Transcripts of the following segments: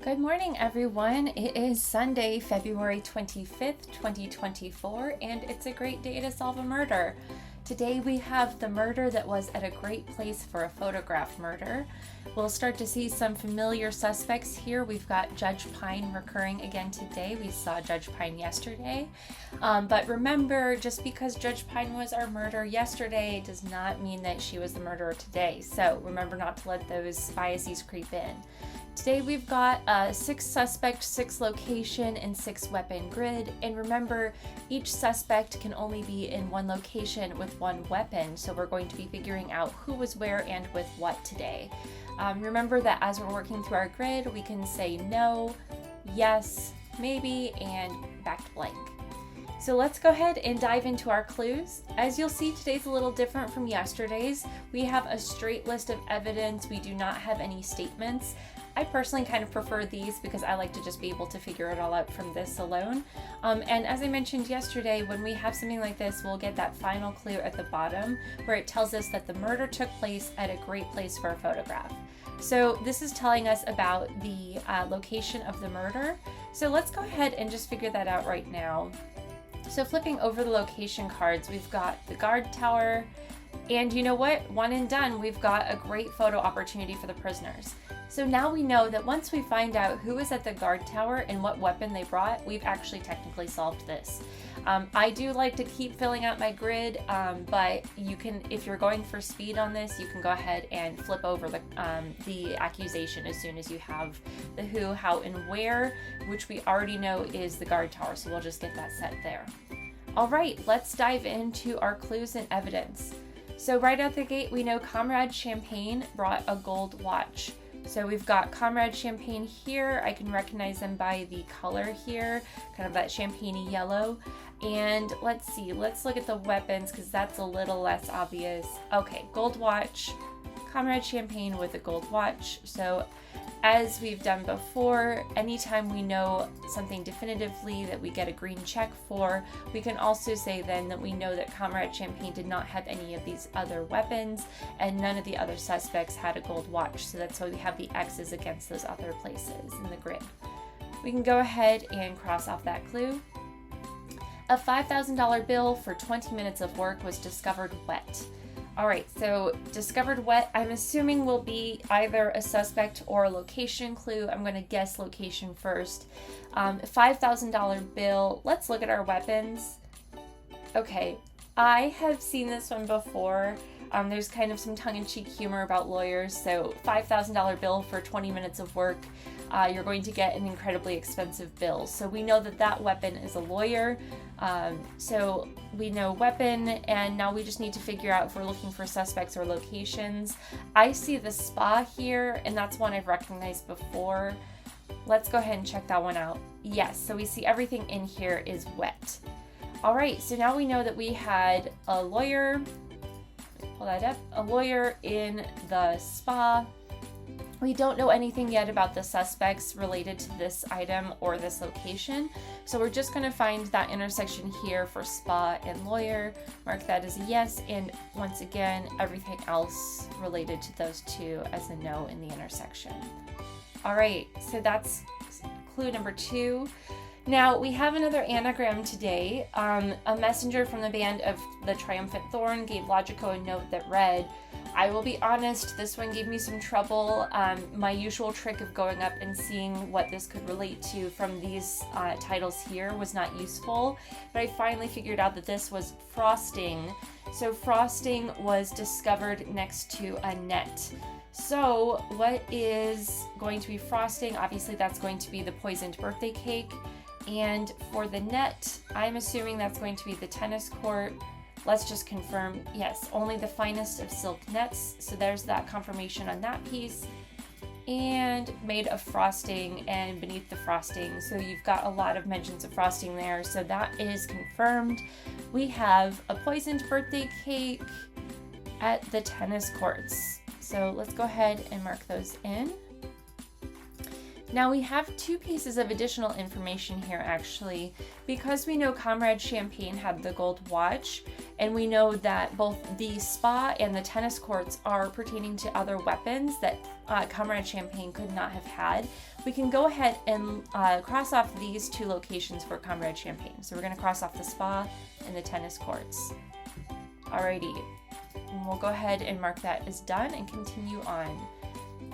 Good morning, everyone. It is Sunday, February 25th, 2024, and it's a great day to solve a murder. Today we have the murder that was at a great place for a photograph murder. We'll start to see some familiar suspects here. We've got Judge Pine recurring again today. We saw Judge Pine yesterday. But remember, just because Judge Pine was our murderer yesterday does not mean that she was the murderer today. So remember not to let those biases creep in. Today we've got a 6 suspect, 6 location, and 6 weapon grid. And remember, each suspect can only be in one location with one weapon. So we're going to be figuring out who was where and with what today. Remember that as we're working through our grid, we can say no, yes, maybe, and back to blank. So let's go ahead and dive into our clues. As you'll see, today's a little different from yesterday's. We have a straight list of evidence. We do not have any statements. I personally kind of prefer these because I like to just be able to figure it all out from this alone. And as I mentioned yesterday, when we have something like this, we'll get that final clue at the bottom where it tells us that the murder took place at a great place for a photograph. So this is telling us about the location of the murder. So let's go ahead and just figure that out right now. So flipping over the location cards, we've got the guard tower, and you know what? One and done, we've got a great photo opportunity for the prisoners. So now we know that once we find out who is at the guard tower and what weapon they brought, we've actually technically solved this. I do like to keep filling out my grid, but you can, if you're going for speed on this, you can go ahead and flip over the accusation as soon as you have the who, how, and where, which we already know is the guard tower, so we'll just get that set there. All right, let's dive into our clues and evidence. So right out the gate, we know Comrade Champagne brought a gold watch. So we've got Comrade Champagne here. I can recognize them by the color here, kind of that champagne-y yellow. And let's see, let's look at the weapons because that's a little less obvious. Okay, gold watch, Comrade Champagne with a gold watch. So as we've done before, anytime we know something definitively that we get a green check for, we can also say then that we know that Comrade Champagne did not have any of these other weapons and none of the other suspects had a gold watch. So that's why we have the X's against those other places in the grid. We can go ahead and cross off that clue. A $5,000 bill for 20 minutes of work was discovered wet. All right, so discovered wet, I'm assuming will be either a suspect or a location clue. I'm going to guess location first. $5,000 bill. Let's look at our weapons. Okay, I have seen this one before. There's kind of some tongue-in-cheek humor about lawyers. So $5,000 bill for 20 minutes of work. You're going to get an incredibly expensive bill. So we know that that weapon is a lawyer. So we know weapon, and now we just need to figure out if we're looking for suspects or locations. I see the spa here, and that's one I've recognized before. Let's go ahead and check that one out. Yes, so we see everything in here is wet. All right, so now we know that we had a lawyer, pull that up, a lawyer in the spa. We don't know anything yet about the suspects related to this item or this location, so we're just going to find that intersection here for spa and lawyer, mark that as a yes, and once again, everything else related to those two as a no in the intersection. All right, so that's clue number 2. Now, we have another anagram today. A messenger from the band of the Triumphant Thorn gave Logico a note that read, I will be honest, this one gave me some trouble. My usual trick of going up and seeing what this could relate to from these titles here was not useful, but I finally figured out that this was frosting. So frosting was discovered next to a net. So what is going to be frosting? Obviously that's going to be the poisoned birthday cake. And for the net, I'm assuming that's going to be the tennis court. Let's just confirm, yes, only the finest of silk nets. So there's that confirmation on that piece. And made of frosting and beneath the frosting. So you've got a lot of mentions of frosting there. So that is confirmed. We have a poisoned birthday cake at the tennis courts. So let's go ahead and mark those in. Now we have 2 pieces of additional information here actually. Because we know Comrade Champagne had the gold watch And we know that both the spa and the tennis courts are pertaining to other weapons that Comrade Champagne could not have had. We can go ahead and cross off these 2 locations for Comrade Champagne. So we're going to cross off the spa and the tennis courts. Alrighty, and we'll go ahead and mark that as done and continue on.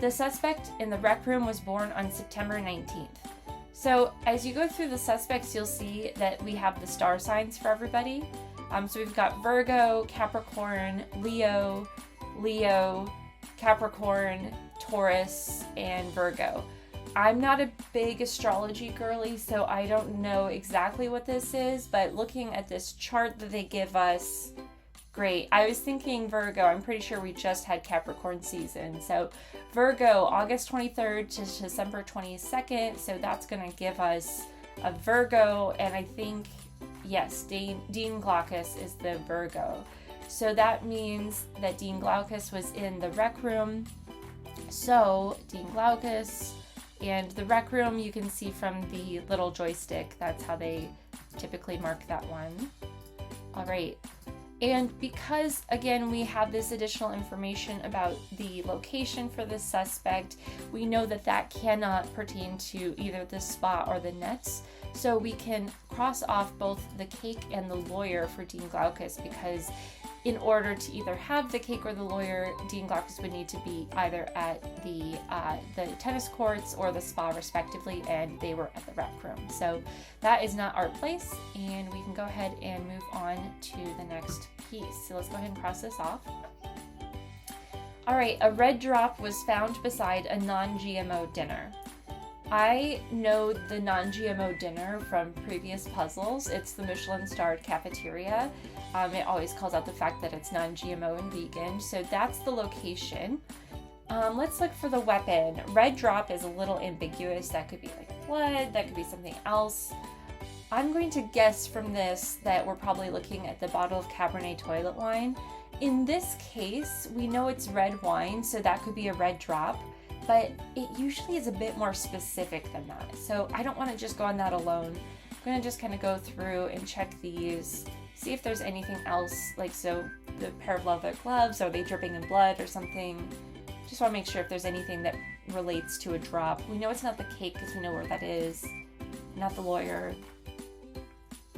The suspect in the rec room was born on September 19th. So as you go through the suspects, you'll see that we have the star signs for everybody. So we've got Virgo, Capricorn, Leo, Capricorn, Taurus, and Virgo. I'm not a big astrology girly, so I don't know exactly what this is, but looking at this chart that they give us, great. I was thinking Virgo. I'm pretty sure we just had Capricorn season. So Virgo, August 23rd to December 22nd. So that's going to give us a Virgo, and I think, yes, Dean Glaucus is the Virgo. So that means that Dean Glaucus was in the rec room. So Dean Glaucus and the rec room, you can see from the little joystick, that's how they typically mark that one. All right. And because, again, we have this additional information about the location for the suspect, we know that that cannot pertain to either the spa or the nets. So we can cross off both the cake and the lawyer for Dean Glaucus, because in order to either have the cake or the lawyer, Dean Glaucus would need to be either at the tennis courts or the spa respectively, and they were at the rec room. So that is not our place, and we can go ahead and move on to the next piece. So let's go ahead and cross this off. All right, a red drop was found beside a non-GMO dinner. I know the non-GMO dinner from previous puzzles. It's the Michelin-starred cafeteria. It always calls out the fact that it's non-GMO and vegan, so that's the location. Let's look for the weapon. Red drop is a little ambiguous. That could be like blood, that could be something else. I'm going to guess from this that we're probably looking at the bottle of Cabernet toilet wine. In this case, we know it's red wine, so that could be a red drop, but it usually is a bit more specific than that. So I don't want to just go on that alone. I'm going to just kind of go through and check these, see if there's anything else, like so the pair of leather gloves, are they dripping in blood or something? Just want to make sure if there's anything that relates to a drop. We know it's not the cake because we know where that is, not the lawyer,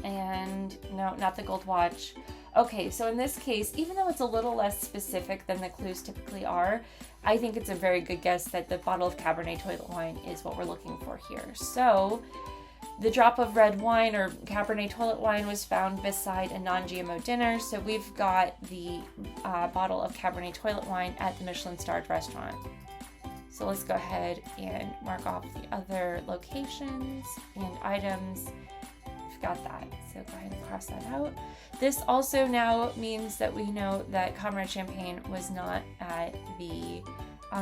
and no, not the gold watch. Okay, so in this case, even though it's a little less specific than the clues typically are, I think it's a very good guess that the bottle of Cabernet toilet wine is what we're looking for here. So the drop of red wine or Cabernet toilet wine was found beside a non-GMO dinner. So we've got the bottle of Cabernet toilet wine at the Michelin-starred restaurant. So let's go ahead and mark off the other locations and items. We've got that. So go ahead and cross that out. This also now means that we know that Comrade Champagne was not at the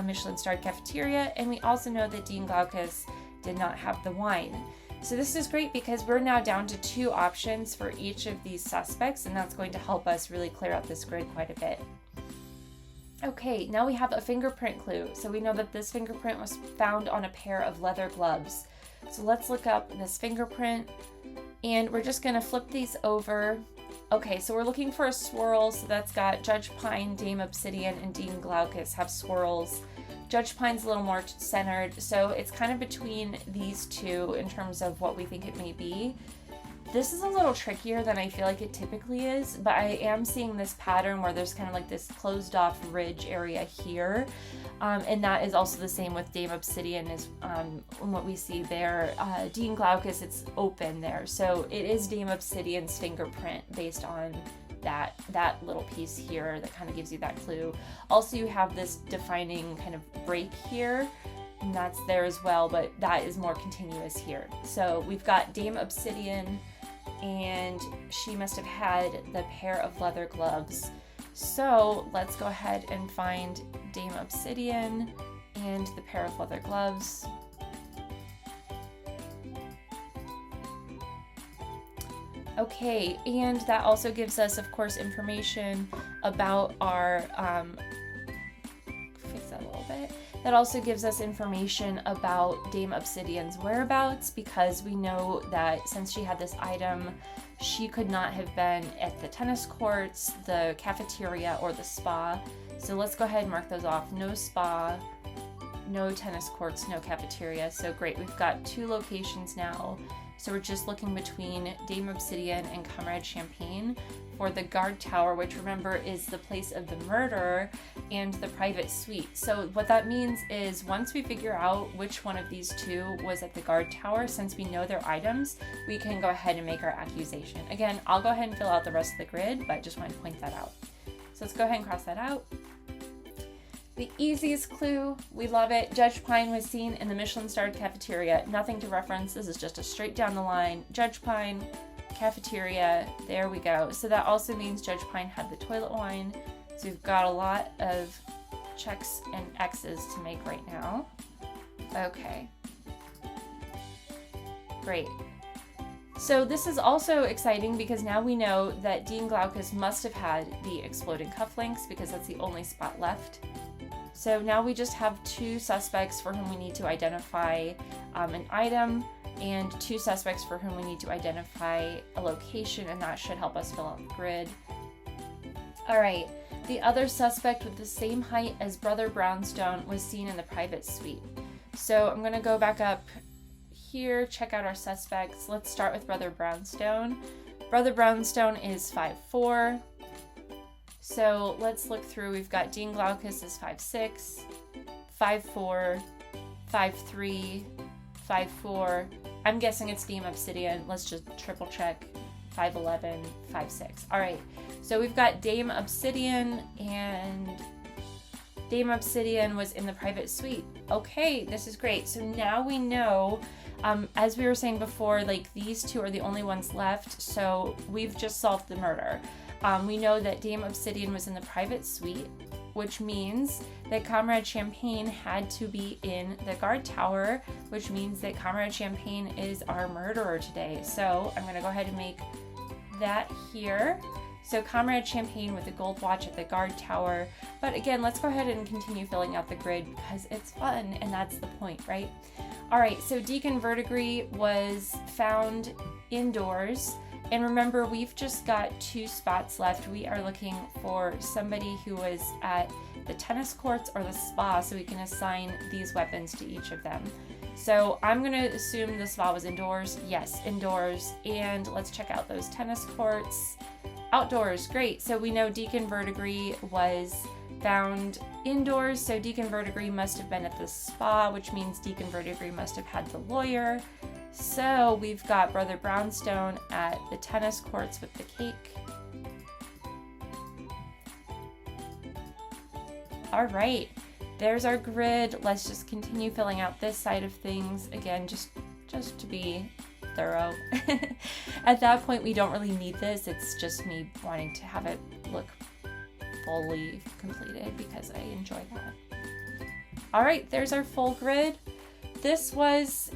Michelin-starred cafeteria, and we also know that Dean Glaucus did not have the wine. So this is great because we're now down to 2 options for each of these suspects, and that's going to help us really clear out this grid quite a bit. Okay, now we have a fingerprint clue. So we know that this fingerprint was found on a pair of leather gloves. So let's look up this fingerprint, and we're just going to flip these over. Okay, so we're looking for a swirl, so that's got Judge Pine, Dame Obsidian, and Dean Glaucus have swirls. Judge Pine's a little more centered, so it's kind of between these two in terms of what we think it may be. This is a little trickier than I feel like it typically is, but I am seeing this pattern where there's kind of like this closed off ridge area here. And that is also the same with Dame Obsidian is what we see there. Dean Glaucus, it's open there. So it is Dame Obsidian's fingerprint based on that little piece here that kind of gives you that clue. Also, you have this defining kind of break here, and that's there as well, but that is more continuous here. So we've got Dame Obsidian, and she must have had the pair of leather gloves. So let's go ahead and find Dame Obsidian and the pair of leather gloves. Okay, and that also gives us, of course, information about our, fix that a little bit. That also gives us information about Dame Obsidian's whereabouts, because we know that since she had this item, she could not have been at the tennis courts, the cafeteria, or the spa. So let's go ahead and mark those off. No spa, no tennis courts, no cafeteria. So great, we've got 2 locations now. So we're just looking between Dame Obsidian and Comrade Champagne for the guard tower, which remember is the place of the murder, and the private suite. So what that means is once we figure out which one of these 2 was at the guard tower, since we know their items, we can go ahead and make our accusation. Again, I'll go ahead and fill out the rest of the grid, but just wanted to point that out. So let's go ahead and cross that out. The easiest clue, we love it. Judge Pine was seen in the Michelin-starred cafeteria. Nothing to reference. This is just a straight down the line. Judge Pine, cafeteria, there we go. So that also means Judge Pine had the toilet wine. So we've got a lot of checks and X's to make right now. Okay. Great. So this is also exciting because now we know that Dean Glaucus must have had the exploding cufflinks because that's the only spot left. So now we just have 2 suspects for whom we need to identify an item, and 2 suspects for whom we need to identify a location, and that should help us fill out the grid. All right, the other suspect with the same height as Brother Brownstone was seen in the private suite. So I'm gonna go back up here, check out our suspects. Let's start with Brother Brownstone. Brother Brownstone is 5'4". So let's look through. We've got Dean Glaucus is 5'6", 5'4", 5'3", 5'4". I'm guessing it's Dame Obsidian. Let's just triple check. 5'11", 5'6". All right. So we've got Dame Obsidian, and Dame Obsidian was in the private suite. Okay, this is great. So now we know, as we were saying before, like these 2 are the only ones left. So we've just solved the murder. We know that Dame Obsidian was in the private suite, which means that Comrade Champagne had to be in the guard tower, which means that Comrade Champagne is our murderer today. So I'm going to go ahead and make that here. So Comrade Champagne with the gold watch at the guard tower. But again, let's go ahead and continue filling out the grid because it's fun and that's the point, right? All right, so Deacon Verdigris was found indoors. And remember, we've just got 2 spots left. We are looking for somebody who was at the tennis courts or the spa so we can assign these weapons to each of them. So I'm going to assume the spa was indoors. Yes, indoors. And let's check out those tennis courts. Outdoors, great. So we know Deacon Verdigris was found indoors. So Deacon Verdigris must have been at the spa, which means Deacon Verdigris must have had the lawyer. So we've got Brother Brownstone at the tennis courts with the cake. All right, there's our grid. Let's just continue filling out this side of things. Again, just to be thorough. At that point, we don't really need this. It's just me wanting to have it look fully completed because I enjoy that. All right, there's our full grid. This was,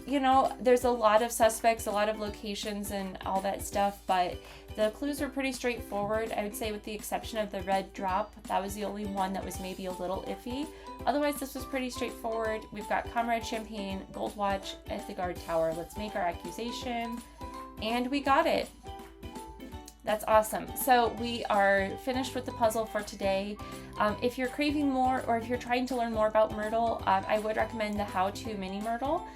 there's a lot of suspects, a lot of locations and all that stuff, but the clues were pretty straightforward. I would say with the exception of the red drop, that was the only one that was maybe a little iffy. Otherwise, this was pretty straightforward. We've got Comrade Champagne, gold watch at the guard tower. Let's make our accusation. And we got it. That's awesome. So we are finished with the puzzle for today. If you're craving more or if you're trying to learn more about Murdle, I would recommend the How-To Mini Murdle.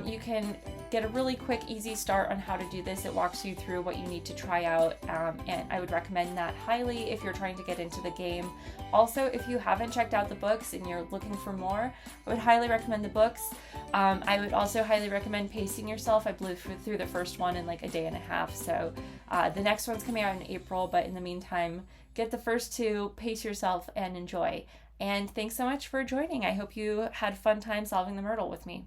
You can get a really quick, easy start on how to do this. It walks you through what you need to try out, and I would recommend that highly if you're trying to get into the game. Also, if you haven't checked out the books and you're looking for more, I would highly recommend the books. I would also highly recommend pacing yourself. I blew through the first one in like a day and a half, so the next one's coming out in April, but in the meantime, get the first 2, pace yourself, and enjoy. And thanks so much for joining. I hope you had fun time solving the Murdle with me.